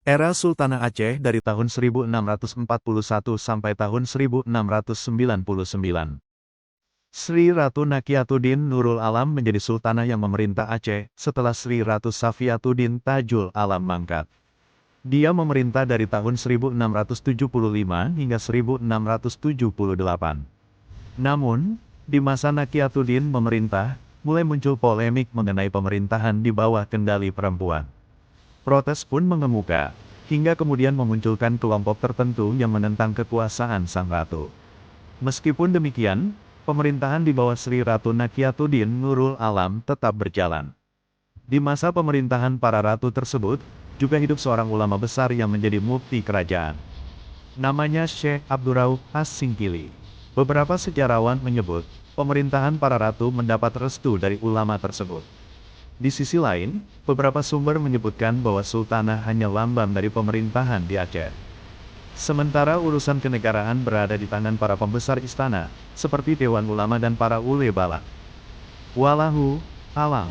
Era Sultanah Aceh dari tahun 1641 sampai tahun 1699. Sri Ratu Nakiatuddin Nurul Alam menjadi sultanah yang memerintah Aceh setelah Sri Ratu Safiatuddin Tajul Alam mangkat. Dia memerintah dari tahun 1675 hingga 1678. Namun, di masa Nakiatuddin memerintah, mulai muncul polemik mengenai pemerintahan di bawah kendali perempuan. Protes pun mengemuka, hingga kemudian memunculkan kelompok tertentu yang menentang kekuasaan sang ratu. Meskipun demikian, pemerintahan di bawah Sri Ratu Nakiatuddin Nurul Alam tetap berjalan. Di masa pemerintahan para ratu tersebut, juga hidup seorang ulama besar yang menjadi mufti kerajaan. Namanya Syekh Abdurrauf As-Singkili. Beberapa sejarawan menyebut, pemerintahan para ratu mendapat restu dari ulama tersebut. Di sisi lain, beberapa sumber menyebutkan bahwa sultanah hanya lambang dari pemerintahan di Aceh. Sementara urusan kenegaraan berada di tangan para pembesar istana, seperti Dewan Ulama dan para ule bala. Wallahu a'lam.